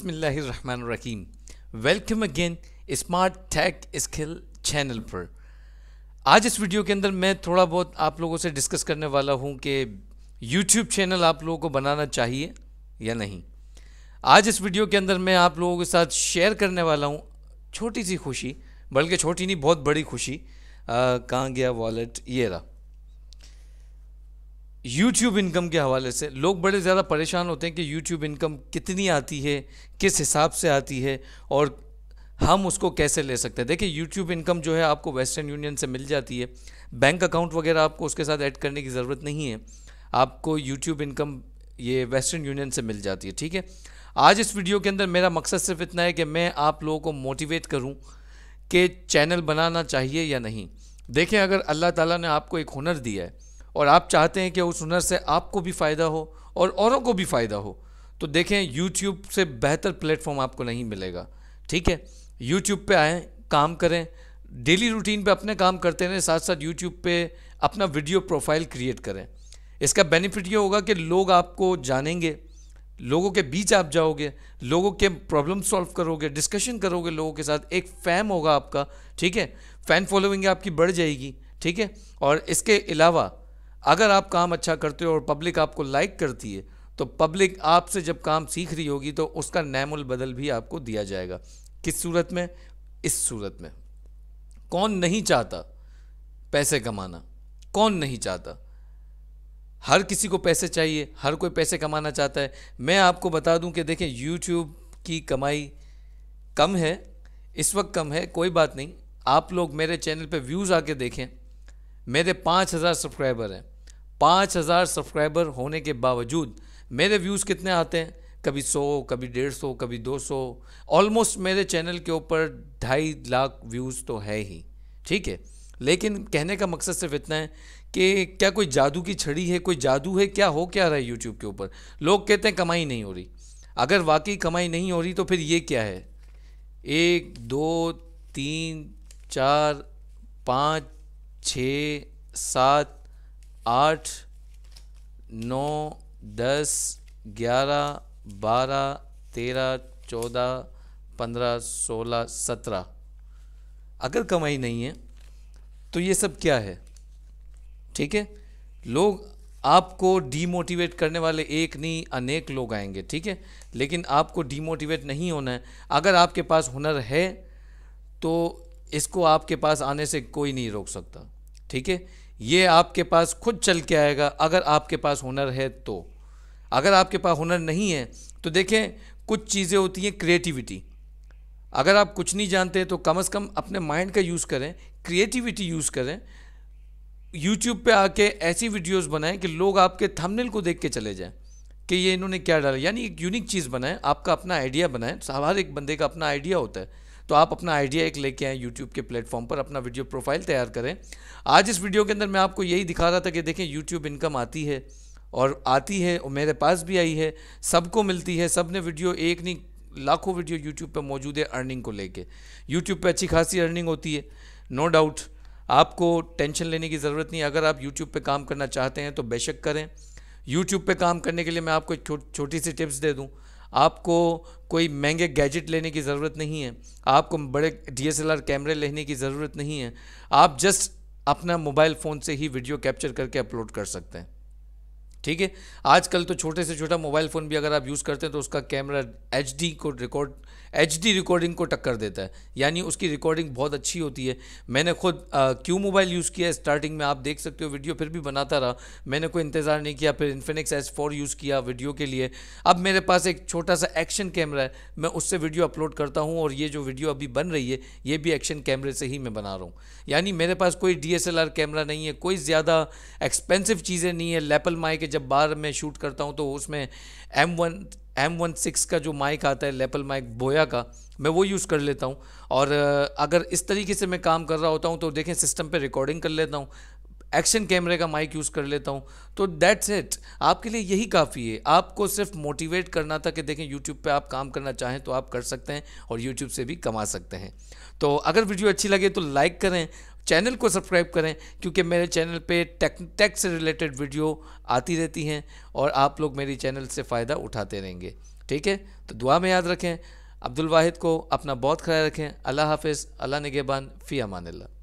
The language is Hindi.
बिस्मिल्लाहिर्रहमानिर्रहीम। Welcome again smart tech skill channel पर। आज इस वीडियो के अंदर मैं थोड़ा बहुत आप लोगों से डिस्कस करने वाला हूं कि यूट्यूब चैनल आप लोगों को बनाना चाहिए या नहीं। आज इस वीडियो के अंदर मैं आप लोगों के साथ शेयर करने वाला हूं छोटी सी खुशी, बल्कि छोटी नहीं बहुत बड़ी खुशी। कहाँ गया वॉलेट, ये रहा। यूट्यूब इनकम के हवाले से लोग बड़े ज़्यादा परेशान होते हैं कि यूट्यूब इनकम कितनी आती है, किस हिसाब से आती है और हम उसको कैसे ले सकते हैं। देखिए, यूट्यूब इनकम जो है आपको वेस्टर्न यूनियन से मिल जाती है। बैंक अकाउंट वगैरह आपको उसके साथ ऐड करने की ज़रूरत नहीं है। आपको यूट्यूब इनकम ये वेस्टर्न यूनियन से मिल जाती है। ठीक है, आज इस वीडियो के अंदर मेरा मकसद सिर्फ इतना है कि मैं आप लोगों को मोटिवेट करूँ कि चैनल बनाना चाहिए या नहीं। देखें, अगर अल्लाह ताला ने आपको एक हुनर दिया है और आप चाहते हैं कि उस हुनर से आपको भी फ़ायदा हो और औरों को भी फ़ायदा हो, तो देखें यूट्यूब से बेहतर प्लेटफॉर्म आपको नहीं मिलेगा। ठीक है, यूट्यूब पे आएँ, काम करें, डेली रूटीन पे अपने काम करते रहें, साथ साथ यूट्यूब पे अपना वीडियो प्रोफाइल क्रिएट करें। इसका बेनिफिट ये होगा कि लोग आपको जानेंगे, लोगों के बीच आप जाओगे, लोगों के प्रॉब्लम सॉल्व करोगे, डिस्कशन करोगे लोगों के साथ, एक फैम होगा आपका। ठीक है, फ़ैन फॉलोइंग आपकी बढ़ जाएगी। ठीक है, और इसके अलावा अगर आप काम अच्छा करते हो और पब्लिक आपको लाइक करती है, तो पब्लिक आपसे जब काम सीख रही होगी तो उसका नैमुल बदल भी आपको दिया जाएगा। किस सूरत में? इस सूरत में। कौन नहीं चाहता पैसे कमाना? कौन नहीं चाहता? हर किसी को पैसे चाहिए, हर कोई पैसे कमाना चाहता है। मैं आपको बता दूं कि देखें, यूट्यूब की कमाई कम है, इस वक्त कम है, कोई बात नहीं। आप लोग मेरे चैनल पे व्यूज़ आके देखें। मेरे 5000 सब्सक्राइबर हैं। 5000 सब्सक्राइबर होने के बावजूद मेरे व्यूज़ कितने आते हैं? कभी 100, कभी 150, कभी 200। ऑलमोस्ट मेरे चैनल के ऊपर 2.5 लाख व्यूज़ तो है ही। ठीक है, लेकिन कहने का मकसद सिर्फ इतना है कि क्या कोई जादू की छड़ी है, कोई जादू है, क्या हो क्या रहा है यूट्यूब के ऊपर? लोग कहते हैं कमाई नहीं हो रही। अगर वाकई कमाई नहीं हो रही तो फिर ये क्या है? 1 2 3 4 5 6 7 8 9 10 11 12 13 14 15 16 17। अगर कमाई नहीं है तो ये सब क्या है? ठीक है, लोग आपको डीमोटिवेट करने वाले एक नहीं अनेक लोग आएंगे। ठीक है, लेकिन आपको डीमोटिवेट नहीं होना है। अगर आपके पास हुनर है तो इसको आपके पास आने से कोई नहीं रोक सकता। ठीक है, ये आपके पास खुद चल के आएगा अगर आपके पास हुनर है तो। अगर आपके पास हुनर नहीं है तो देखें, कुछ चीज़ें होती हैं क्रिएटिविटी। अगर आप कुछ नहीं जानते तो कम से कम अपने माइंड का यूज़ करें, क्रिएटिविटी यूज़ करें। यूट्यूब पे आके ऐसी वीडियोस बनाएं कि लोग आपके थंबनेल को देख के चले जाएं कि ये इन्होंने क्या डाला। यानी एक यूनिक चीज़ बनाएं, आपका अपना आइडिया बनाएं। हर एक बंदे का अपना आइडिया होता है, तो आप अपना आइडिया एक लेके आएँ यूट्यूब के प्लेटफॉर्म पर, अपना वीडियो प्रोफाइल तैयार करें। आज इस वीडियो के अंदर मैं आपको यही दिखा रहा था कि देखें, यूट्यूब इनकम आती है और आती है, और मेरे पास भी आई है, सबको मिलती है। सब ने वीडियो, एक नहीं लाखों वीडियो यूट्यूब पे मौजूद है अर्निंग को लेके। यूट्यूब पे अच्छी खासी अर्निंग होती है, नो डाउट। आपको टेंशन लेने की ज़रूरत नहीं। अगर आप यूट्यूब पे काम करना चाहते हैं तो बेशक करें। यूट्यूब पे काम करने के लिए मैं आपको एक छोटी सी टिप्स दे दूं। आपको कोई महंगे गैजेट लेने की ज़रूरत नहीं है, आपको बड़े DSLR कैमरे लेने की ज़रूरत नहीं है। आप जस्ट अपना मोबाइल फ़ोन से ही वीडियो कैप्चर करके अपलोड कर सकते हैं। ठीक है, आजकल तो छोटे से छोटा मोबाइल फ़ोन भी अगर आप यूज़ करते हैं तो उसका कैमरा HD रिकॉर्डिंग को टक्कर देता है, यानी उसकी रिकॉर्डिंग बहुत अच्छी होती है। मैंने खुद क्यू मोबाइल यूज़ किया है स्टार्टिंग में, आप देख सकते हो वीडियो, फिर भी बनाता रहा, मैंने कोई इंतज़ार नहीं किया। फिर इन्फिनिक्स S4 यूज़ किया वीडियो के लिए। अब मेरे पास एक छोटा सा एक्शन कैमरा है, मैं उससे वीडियो अपलोड करता हूँ, और ये जो वीडियो अभी बन रही है ये भी एक्शन कैमरे से ही मैं बना रहा हूँ। यानी मेरे पास कोई DSLR कैमरा नहीं है, कोई ज़्यादा एक्सपेंसिव चीज़ें नहीं है। लैपल माइक, जब बाहर मैं शूट करता हूँ तो उसमें M16 का जो माइक आता है, लैपल माइक बोया का, मैं वो यूज़ कर लेता हूँ। और अगर इस तरीके से मैं काम कर रहा होता हूँ तो देखें, सिस्टम पे रिकॉर्डिंग कर लेता हूँ, एक्शन कैमरे का माइक यूज़ कर लेता हूँ। तो दैट्स इट, आपके लिए यही काफ़ी है। आपको सिर्फ मोटिवेट करना था कि देखें, यूट्यूब पे आप काम करना चाहें तो आप कर सकते हैं और यूट्यूब से भी कमा सकते हैं। तो अगर वीडियो अच्छी लगे तो लाइक करें, चैनल को सब्सक्राइब करें, क्योंकि मेरे चैनल पे टेक से रिलेटेड वीडियो आती रहती हैं और आप लोग मेरी चैनल से फ़ायदा उठाते रहेंगे। ठीक है, तो दुआ में याद रखें। अब्दुल वाहिद को अपना बहुत ख्याल रखें। अल्लाह हाफिज़, अल्लाह निगहबान, फ़ी अमानिल्लाह।